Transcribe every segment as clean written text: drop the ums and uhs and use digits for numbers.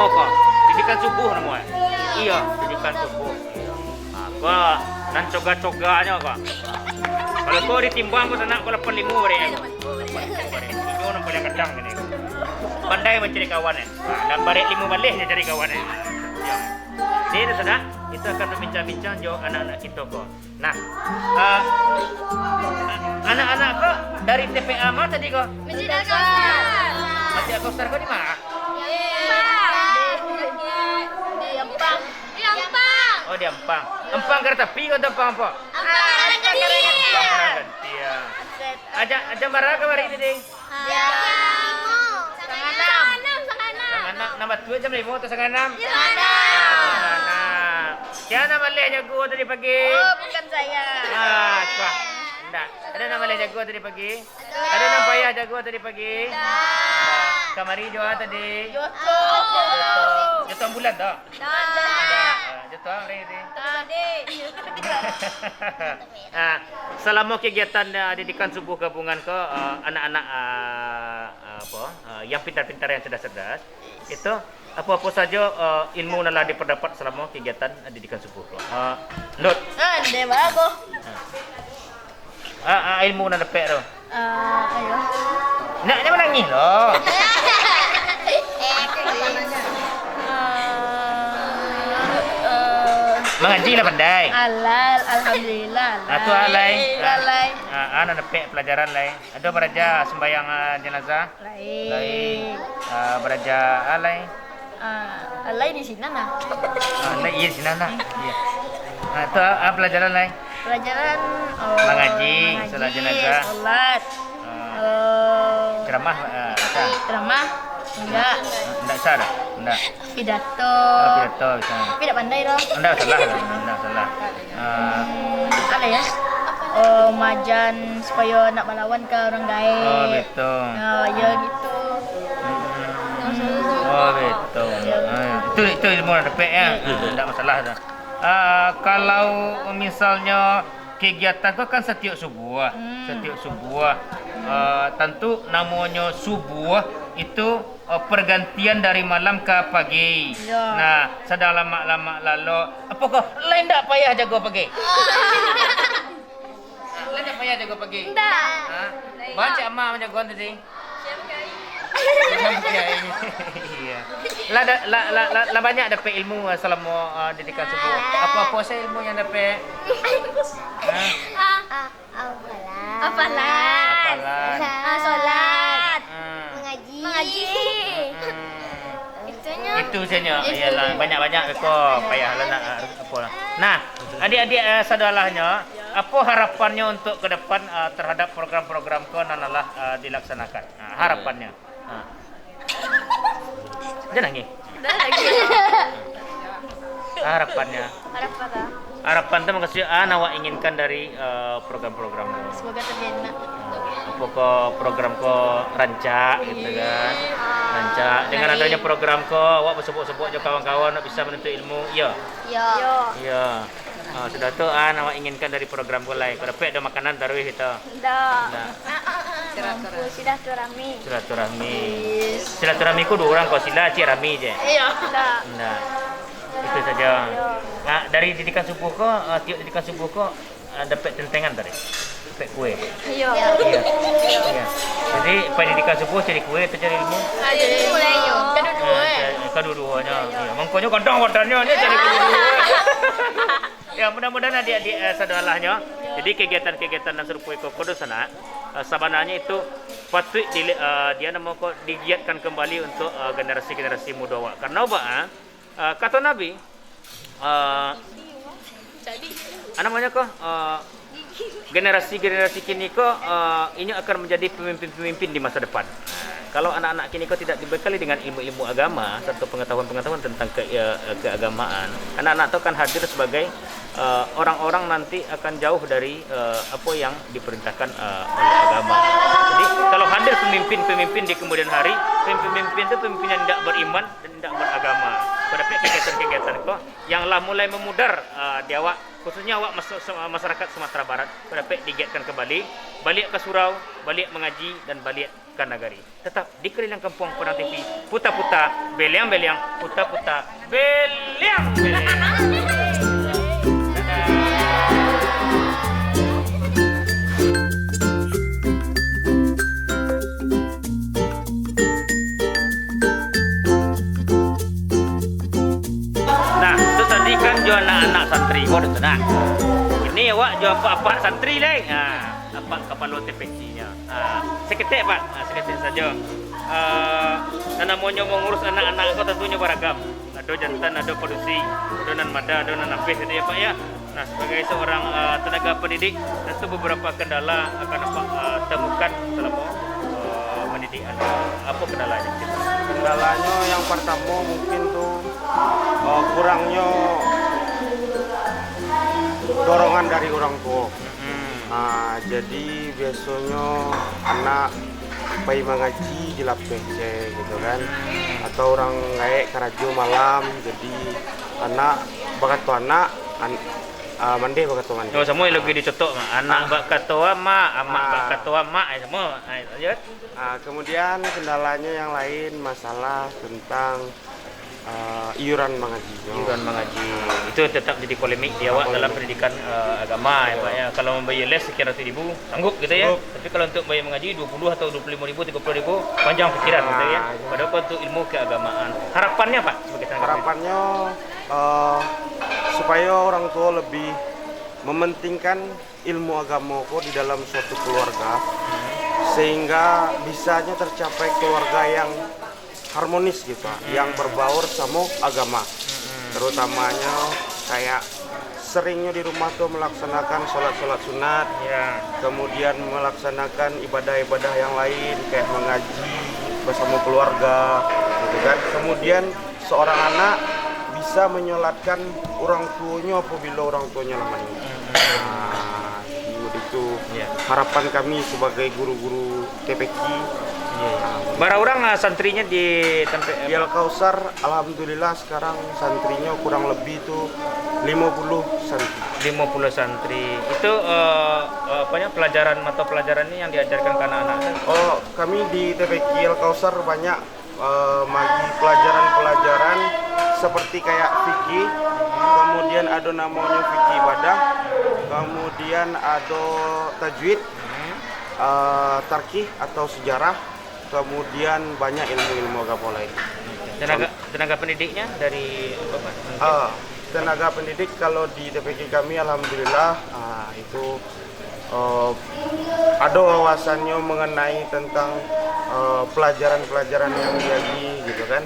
selama kok didikan subuh namanya. Iya, didikan subuh. Kok nan coga-coganya kok. Kalau kau ditimbang kau nak kau 85 bare. Itu nampak yang kadang ni. Pandai mencari kawan ni. Dan bare 5 balik dia cari kawan ni. Ya. Jadi sudah kita akan berbincang-bincang jo anak-anak kita kok. Nah, anak-anak kok dari TPA mana tadi kok? Masjid Al-Kausar. Masjid Al-Kausar kok di mana? Di Empang. Di Empang. Oh di Empang. Empang kereta api kau Empang apa? Empang Ganti ya. Aja marah ke hari ini ding? Ya. Setengah enam. Nama tua jam 5 atau setengah 6? Setengah enam. Siapa nama leh jago tadi pagi? Oh, bukan saya. Wah. Enggak. Ada nama leh jago tadi pagi? Ada nama payah jago tadi pagi? Kamari jual tadi. Joto. Joto bulan dah. Joto hari ini. Tadi. Selama kegiatan didikan subuh gabungan ke anak-anak yang pintar-pintar yang cerdas-cerdas itu apa-apa saja ilmu nala diperdapat selama kegiatan didikan subuh. Lut. Dia bagus. Ilmu nala dapat tu. Ayo. Nak menangis loh. Mengaji lah pandai. Alal, alhamdulillah. Itu alai. Alai. Anak dapat pelajaran lain. Ada beraja sembahyang jenazah. Lain. Beraja alai. Alai di sini nah. Iya di sana. Iya. Itu pelajaran lain. Pelajaran Mengaji, salat jenazah. Salat. Ceramah. Ceramah. Enggak. Enggak sah dah. Enggak. Pidato. Pidato bisa. Tapi tak pandai dong. Enggak salah. Enggak salah. Apa ya? Majan supaya nak melawan ke orang gaib. Oh betul. Ya gitu. Oh betul. Itu ilmu yang dapat ya. Enggak masalah dah. Kalau misalnya kegiatan kau kan setiap subuh. Setiap subuh. Tentu namanya subuh itu pergantian dari malam ke pagi. Ya. Nah, sudah lama-lama lalu, apa kau lain tak payah jaga pagi? Lain tak payah jaga pagi? Enggak. Baca amak menjaga tadi. Iya. Lah banyak dapat ilmu selama didikan subuh. Apa-apa saya ilmu yang dapat? Apalan. Salat. Mengaji. Itu saja. Iyalah banyak-banyak kau payahlah nak apa. Nah, adik-adik saudaranya, apa harapannya untuk ke depan terhadap program-program kau nanalah dilaksanakan? Harapannya. Jangan nangis. Harapannya. Harapan tu maksudnya awak inginkan dari program-program kau. Semoga terjadi. Pokok program ko rancak gitu kan. Rancak dengan adanya program ko awak bersebut-sebut je kawan-kawan nak bisa menuntut ilmu. Ya. Ya. Sudah tu awak inginkan dari program ko lain. Kau dapat ada makanan tarawih itu. Dah. Silaturahmi. Silaturahmi Ku dua orang kau sila cik Rami je. Iya. Nah. Itu saja. Nah, dari didikan subuh ko, tiap didikan subuh ko dapat tentengan tadi. Dapat kue. Iya. Jadi pendidikan subuh cari kue atau cari ilmu? Kedua-duanya. Ya, mengkonya kadang-kadangnya ni cari kedua-dua. Ya, mudah-mudahan adik-adik saudaranya. Jadi kegiatan-kegiatan yang serupa itu kodo sana sebenarnya itu patut dia nama ko digiatkan kembali untuk generasi-generasi muda awak. Karena apa? Kata Nabi namanya ko generasi-generasi kini ko ini akan menjadi pemimpin-pemimpin di masa depan. Kalau anak-anak kini ko tidak dibekali dengan ilmu-ilmu agama serta pengetahuan-pengetahuan tentang keagamaan, anak-anak itu akan hadir sebagai orang-orang nanti akan jauh dari apa yang diperintahkan oleh agama. Jadi kalau hadir pemimpin-pemimpin di kemudian hari, pemimpin itu pemimpin yang tidak beriman dan tidak beragama. Pada kegiatan-kegiatan kok yang lah mulai memudar di awak khususnya awak masyarakat Sumatera Barat dapat digiatkan kembali, balik ke surau, balik mengaji dan balik ke nagari. Tetap di Keliling Kampung Padang TV, puta-puta, beliang-beliang, puta-puta, beliang-beliang. Nah, itu tadi kan jual anak-anak santri. Nah, ini awak jual apa santri lah. Apa kepala TPC-nya. Seketik Pak, seketik saja. Dan namanya mengurus anak-anak itu tentunya beragam. Ada jantan, ada produksi, ada nan mada, ada nan nafis gitu ya Pak ya. Nah, sebagai seorang tenaga pendidik, tentu beberapa kendala akan Pak temukan selama mendidik anak. Apa kendalanya? Kendalanya yang pertama mungkin tuh kurangnya dorongan dari orang tua. Jadi biasanya anak bayi mengaji di lab PC gitu kan, atau orang kayak karajo malam, jadi anak bakat tuh anak mandi bakat tuh mandi. Oh, semua lagi dicetok anak bakat tua mak, amak bakat tua mak, semua. Lanjut. Kemudian kendalanya yang lain masalah tentang iuran mengaji. Iuran mengaji itu tetap jadi polemik di awak dalam pendidikan agama ya Pak ya. Kalau membayar les sekian ratus ribu sanggup gitu ya. Tapi kalau untuk bayar mengaji 20 atau 25 ribu, 30 ribu panjang pikiran gitu ya. Padahal untuk ilmu keagamaan. Harapannya Pak sebagai tenaga harapannya supaya orang tua lebih mementingkan ilmu agama kok di dalam suatu keluarga, sehingga bisanya tercapai keluarga yang harmonis gitu, yang berbaur sama agama. Terutamanya kayak seringnya di rumah tuh melaksanakan sholat sunat, kemudian melaksanakan ibadah-ibadah yang lain kayak mengaji bersama keluarga gitu kan. Kemudian seorang anak bisa menyolatkan orang tuanya apabila orang tuanya lama meninggal. Itu harapan kami sebagai guru-guru TPQ. Bara orang santrinya di tempat di Al-Kausar, alhamdulillah sekarang santrinya kurang lebih tuh 50 santri. 50 santri. Itu pelajaran mata pelajaran ini yang diajarkan ke anak-anak. Oh, kami di TPQ Al-Kausar banyak magi pelajaran-pelajaran seperti kayak fikih, kemudian ada namanya fikih ibadah, kemudian ada tajwid, tarkih atau sejarah, kemudian banyak ilmu-ilmu agama lain. Tenaga pendidiknya dari Bapak? Tenaga pendidik kalau di TPQ kami alhamdulillah itu ada wawasannya mengenai tentang pelajaran-pelajaran yang diaji gitu kan.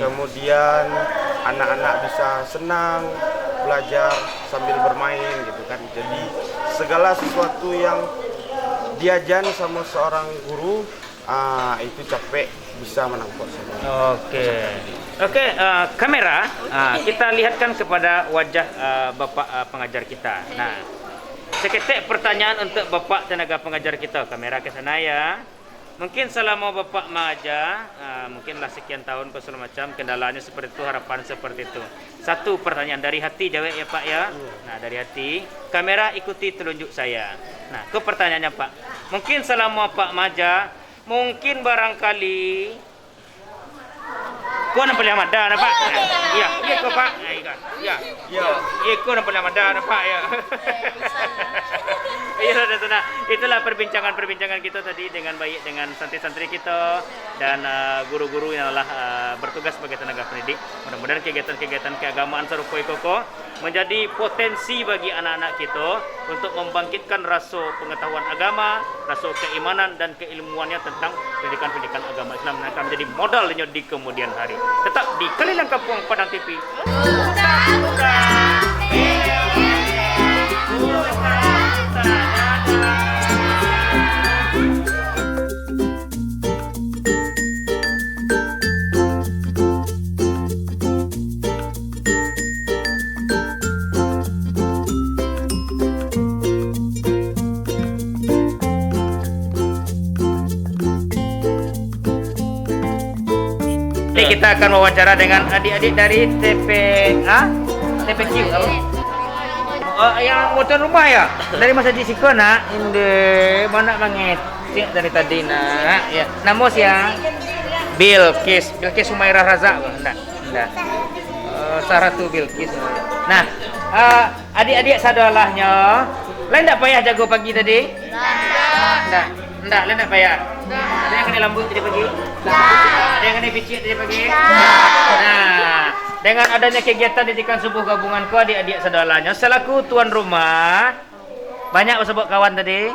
Kemudian anak-anak bisa senang belajar sambil bermain gitu kan. Jadi segala sesuatu yang diajan sama seorang guru itu capek bisa menangkap semua. Oke, kamera kita lihatkan kepada wajah Bapak pengajar kita. Nah, seketik pertanyaan untuk Bapak tenaga pengajar kita. Kamera ke sana ya. Mungkin selama Bapak mengajar, mungkinlah sekian tahun ke segala macam, kendalanya seperti itu, harapan seperti itu. Satu pertanyaan dari hati jawab ya Pak ya. Nah, dari hati, kamera ikuti telunjuk saya. Nah, ke pertanyaannya Pak. Mungkin selama Pak mengajar, mungkin barangkali kau nampak lama dah Pak. Iya, kau Pak. Kau nampak lama dah Pak ya. Itulah perbincangan kita tadi dengan baik dengan santri-santri kita dan guru-guru yang telah bertugas sebagai tenaga pendidik. Mudah-mudahan kegiatan-kegiatan keagamaan serupa koko menjadi potensi bagi anak-anak kita untuk membangkitkan rasa pengetahuan agama, rasa keimanan dan keilmuannya tentang pendidikan agama Islam yang akan menjadi modalnya di kemudian hari. Tetap di Keliling Kampung Padang TV. Kita akan wawancara dengan adik-adik dari TPQ. yang motor rumah ya? Dari masa di Siko nak? Inde, mana mangecek dari tadi nak? Ya, namos ya? Bilqis Humairah Razak, enggak? Saratu Bilqis. Nah, adik-adik sadalahnya, lain tak payah jago pagi tadi? Enggak, lain tak payah. Ada yang kena lambut tadi pagi? Ada yang kena picit tadi pagi? Nah, dengan adanya kegiatan didikan subuh gabungan ku adik-adik saudaranya selaku tuan rumah, banyak sebut kawan tadi?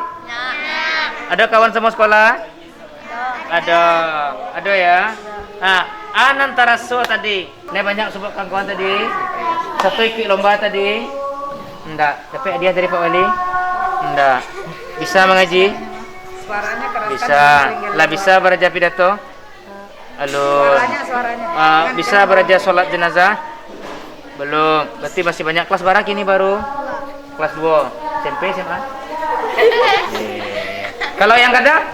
Ada kawan semua sekolah? Ada ya. Nah, antara so tadi, banyak sebut kawan tadi. Satu ikut lomba tadi? Enggak. Dapat hadiah dari Pak Wali? Enggak. Bisa mengaji? Suaranya keras. Bisa. Lah bisa beraja pidato? Halo. Suaranya. Bisa beraja sholat jenazah? Belum. Berarti masih banyak kelas barang ini baru. Kelas 2. SMP, SMA? Kalau yang kada?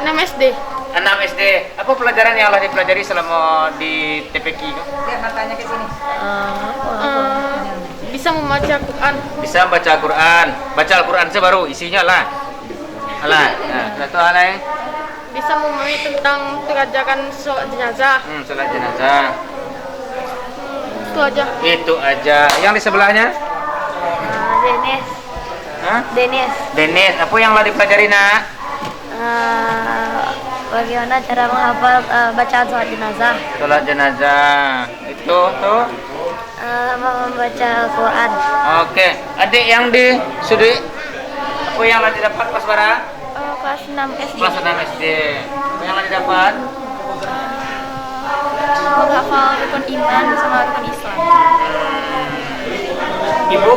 6 SD. 6 SD. Apa pelajaran yang telah dipelajari selama di TPQ? Biar matanya ke sini. Bisa membaca Quran. Bisa baca Al-Quran. Baca Al-Quran sebaru isinya lah. Alah. Nah, satu hal lain. Bisa memahami tentang pengajaran sholat jenazah. Sholat jenazah. Itu aja. Itu aja. Yang di sebelahnya? Denis. Hah? Denis. Apa yang telah dipelajari nak? Bagaimana cara menghafal bacaan sholat jenazah? Sholat jenazah. Itu tuh. Membaca Al-Quran. Oke. Adik yang di Sudi, apa yang telah didapat kelas berapa? Kelas 6 SD. Kelas 6 SD. Apa yang telah didapat? Menghafal rukun iman sama rukun Islam. Ibu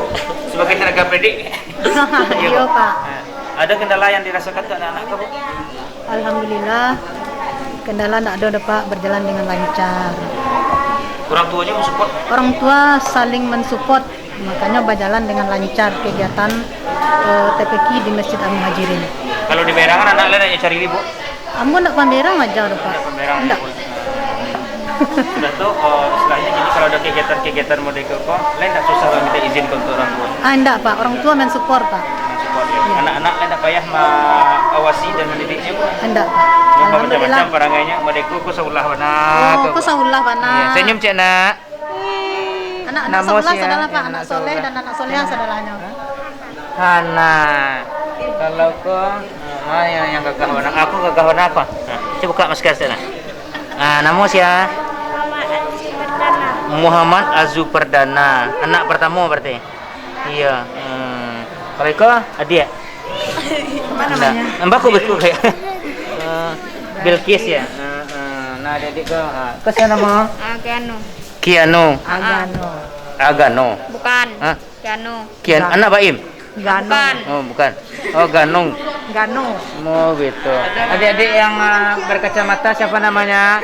sebagai tenaga pendidik. Iya, Pak. Ada kendala yang dirasakan ke anak-anak kamu? Alhamdulillah. Kendala tidak ada Pak, berjalan dengan lancar. Orang tuanya mensupport? Orang tua saling mensupport, makanya berjalan dengan lancar kegiatan TPQ di Masjid Al-Muhajirin. Kalau di Berangan anak lain hanya cari ibu? Ambo nak pamerang aja Pak. Berangan. Enggak. Sudah tuh istilahnya jadi kalau ada kegiatan model kok lain tak susah minta izin ke untuk orang tua. Enggak Pak, orang tua mensupport Pak. Mensupport ya. Anak-anak lain tak payah mengawasi dan mendidiknya Bu. Enggak Pak. Macam-macam Alhamdulillah. barangnya modelku ku saulah bana. Oh, kau saulah bana. Iya, senyum cik nak. Anak-anak Namos saulah ya, sadalah Pak, anak anak soleh saulah. dan anak soleha sadalahnya. Hana. Kalau kau yang gagah warna, aku gagah warna apa? Coba buka masker sana. Namo ya. Muhammad Azu Perdana, anak pertama berarti. Iya. Kalau kau adik? Mana namanya? Mbakku betul kayak. Bilqis ya. Nah adik kau. Kau siapa nama? Kiano. Agano. Bukan. Hah? Kiano. Anak Baim. Bukan. Oh bukan. Oh Ganong. Gano. Oh gitu. Adik-adik yang berkacamata siapa namanya?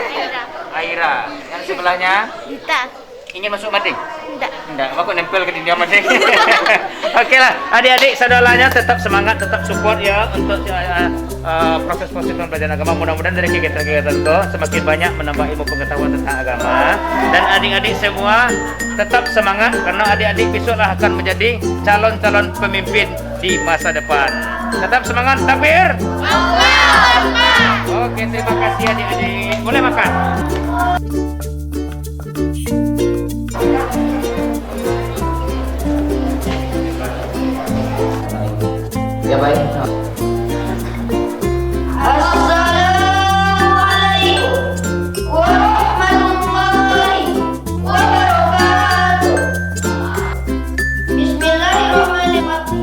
Aira. Yang sebelahnya? Dita. Ingin masuk mading? Enggak. Aku nempel ke dunia mading. Oke lah, adik-adik saudaranya tetap semangat, tetap support ya untuk proses-proses pembelajaran agama. Mudah-mudahan dari kegiatan-kegiatan itu semakin banyak menambah ilmu pengetahuan tentang agama. Dan adik-adik semua tetap semangat karena adik-adik besoklah akan menjadi calon-calon pemimpin di masa depan. Tetap semangat, takbir. Oke, terima kasih adik-adik. Boleh makan. Ya baik. Assalamualaikum warahmatullahi wabarakatuh. Bismillahirrahmanirrahim.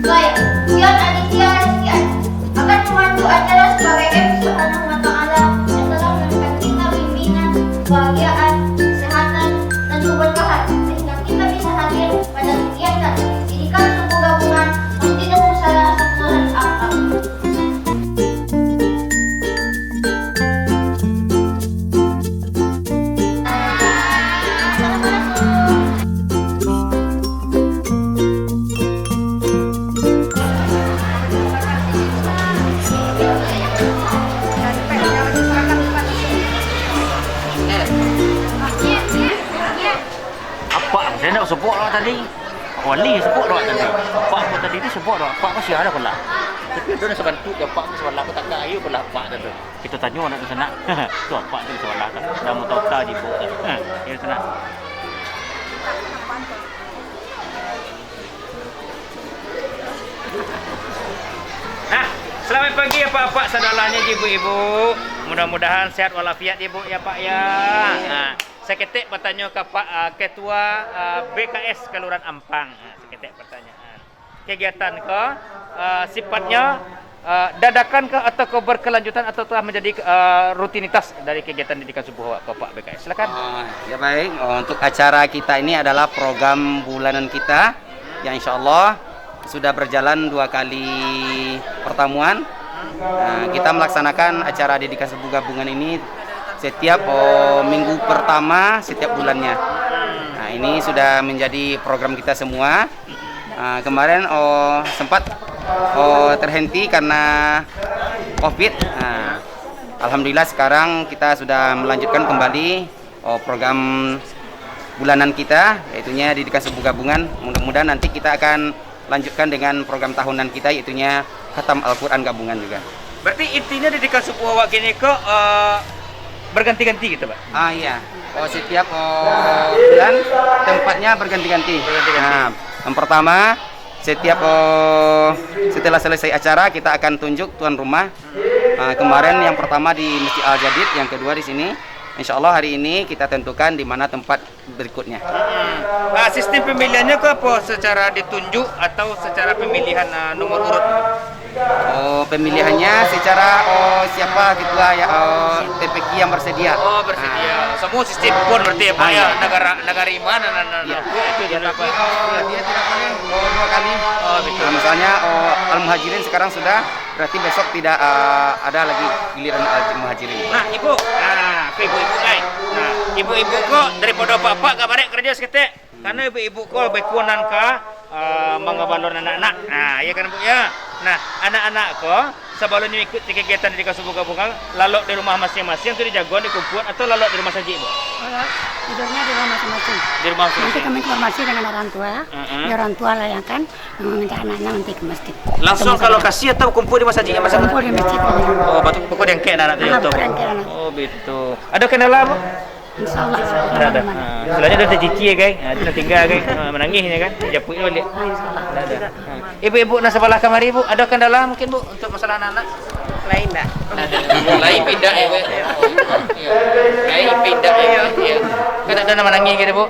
Baik, sekian panitia sekian akan memandu acara sebagai MC Subhanahu wa Ta'ala yang telah memberikan kita pimpinan, kebahagiaan, kesehatan, dan keberkahan sehingga kita bisa hadir pada kegiatan didikan subuh gabungan Masjid Al-Musalah Satuan Akhlak. Apa Pak saya nak sebut dah tadi. Wali sebut dah tadi. Pak aku tadi ni sebut dah. Pak masih ada pula. Tapi dia nak bantu ke Pak sebelah aku tak ayu pula Pak tu. Kita tanya nak ke sana. Tu Pak tu sebelah tu. Dah mau tahu tadi bu. Ya sana. Nah, selamat pagi ya Pak saudaranya ibu-ibu. Mudah-mudahan sehat walafiat ibu ya Pak ya. Nah, saya ketik bertanya ke Pak Ketua BKS Kelurahan Ampang. Saya ketik pertanyaan. Kegiatan ke sifatnya dadakan ke atau ke berkelanjutan atau telah menjadi rutinitas dari kegiatan didikan subuh ke Pak BKS. Silakan. Ya baik, untuk acara kita ini adalah program bulanan kita yang insya Allah sudah berjalan 2 kali pertemuan. Kita melaksanakan acara didikan subuh gabungan ini setiap minggu pertama setiap bulannya. Nah, ini sudah menjadi program kita semua. Kemarin sempat terhenti karena COVID. Alhamdulillah sekarang kita sudah melanjutkan kembali program bulanan kita, yaitunya didikan subuh gabungan. Mudah-mudahan nanti kita akan lanjutkan dengan program tahunan kita, yaitunya khatam Al-Quran gabungan juga. Berarti intinya didikan subuh awak gini kok berganti-ganti gitu Pak? Iya. Setiap bulan tempatnya berganti-ganti. Nah, yang pertama setiap setelah selesai acara kita akan tunjuk tuan rumah. Kemarin yang pertama di Masjid Al-Jadid, yang kedua di sini. Insya Allah hari ini kita tentukan di mana tempat berikutnya. Sistem pemilihannya ke apa? Secara ditunjuk atau secara pemilihan nomor urut? Pemilihannya secara siapa ketua ya TPQ yang bersedia. Bersedia. Semua sistem pun berarti ya Pak ya. Negara iman Iya. Dia Dia tidak boleh 2 kali. Misalnya Al-Muhajirin sekarang sudah, berarti besok tidak ada lagi giliran Al-Muhajirin. Nah, Ibu. Ke ibu-ibu guys. Nah, ibu-ibu kok daripada bapak gak balik kerja seketik. Karena ibu-ibu kok lebih kuanan ke mengebalon anak-anak. Nah, ya kan Bu ya. Nah, anak-anak kok sebelum ikut kegiatan didikan subuh gabungan, lalu di rumah masing-masing itu dijagoan di kumpulan atau lalu di rumah saja Ibu? Tidurnya di rumah masing-masing. Di rumah Nanti masing-masing. kami informasi dengan orang tua. Ya, orang tua lah yang kan meminta anaknya nanti ke masjid. Langsung ke lokasi atau kumpul di masjid ya masing-masing? Kumpul di masjid. Batu pokok yang kayak anak itu. Pokok yang kayak anak. Oh, gitu. Ada kendala Bu? Insya Allah. Ada. Sebenarnya udah tercici ya guys. Itu tinggal guys. Menangisnya kan. Japuk balik. Insya Allah. Ada. Ibu-ibu nak sebelah kamar Ibu, ada kendala mungkin Bu untuk masalah anak-anak? Lain dah. Lain pindah ya Bu. Lain pindah ya. Kan ada nama nangis gitu Bu.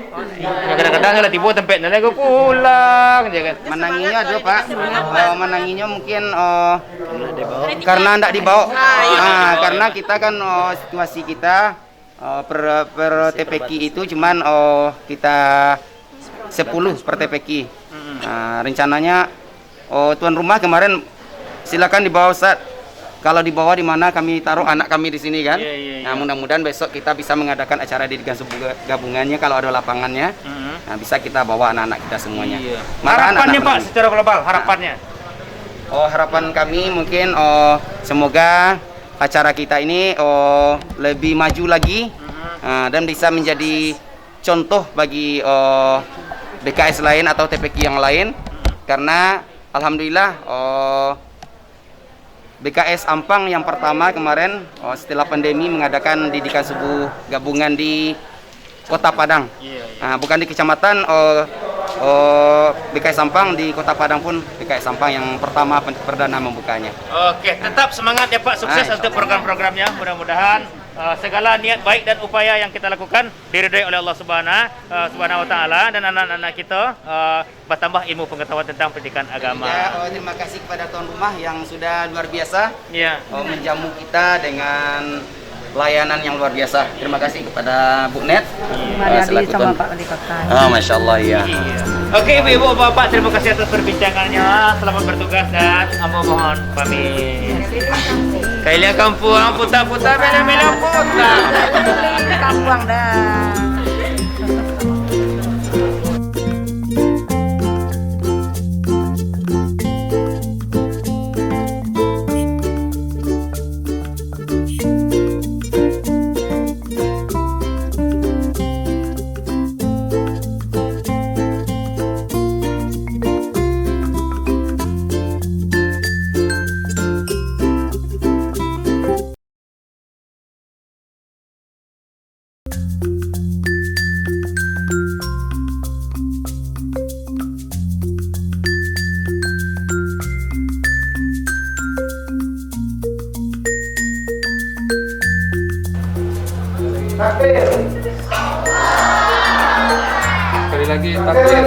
Kadang-kadang kalau tiba tempat nanti aku pulang je kan. Menanginya ada Pak. Menanginya mungkin karena tidak dibawa. Karena kita kan situasi kita per TPQ itu cuman kita 10 per TPQ. Rencananya tuan rumah kemarin silakan dibawa Ustaz. Kalau dibawa di mana kami taruh anak kami di sini kan. Nah, mudah-mudahan besok kita bisa mengadakan acara didikan subuh gabungannya kalau ada lapangannya. Nah, bisa kita bawa anak-anak kita semuanya. Harapannya Pak secara global, harapannya. Harapan kami mungkin semoga acara kita ini lebih maju lagi dan bisa menjadi contoh bagi BKS lain atau TPQ yang lain, karena alhamdulillah BKS Ampang yang pertama kemarin setelah pandemi mengadakan didikan subuh gabungan di Kota Padang. Bukan di kecamatan BKS Ampang, di Kota Padang pun BKS Ampang yang pertama perdana membukanya. Oke, tetap semangat ya Pak, sukses untuk program-programnya. Mudah-mudahan segala niat baik dan upaya yang kita lakukan diridhai oleh Allah Subhanahu wa taala, dan anak-anak kita bertambah ilmu pengetahuan tentang pendidikan agama. Terima kasih kepada tuan rumah yang sudah luar biasa menjamu kita dengan layanan yang luar biasa. Terima kasih kepada Bu Net. Mariadi sama Pak Wali Kota. Masya Allah ya. Oke, ibu-ibu, bapak, terima kasih atas perbincangannya. Selamat bertugas dan ampun mohon pamit. Kailia kampung, putar-putar, mela-mela putar. Kampung dah. Sekali lagi takbir.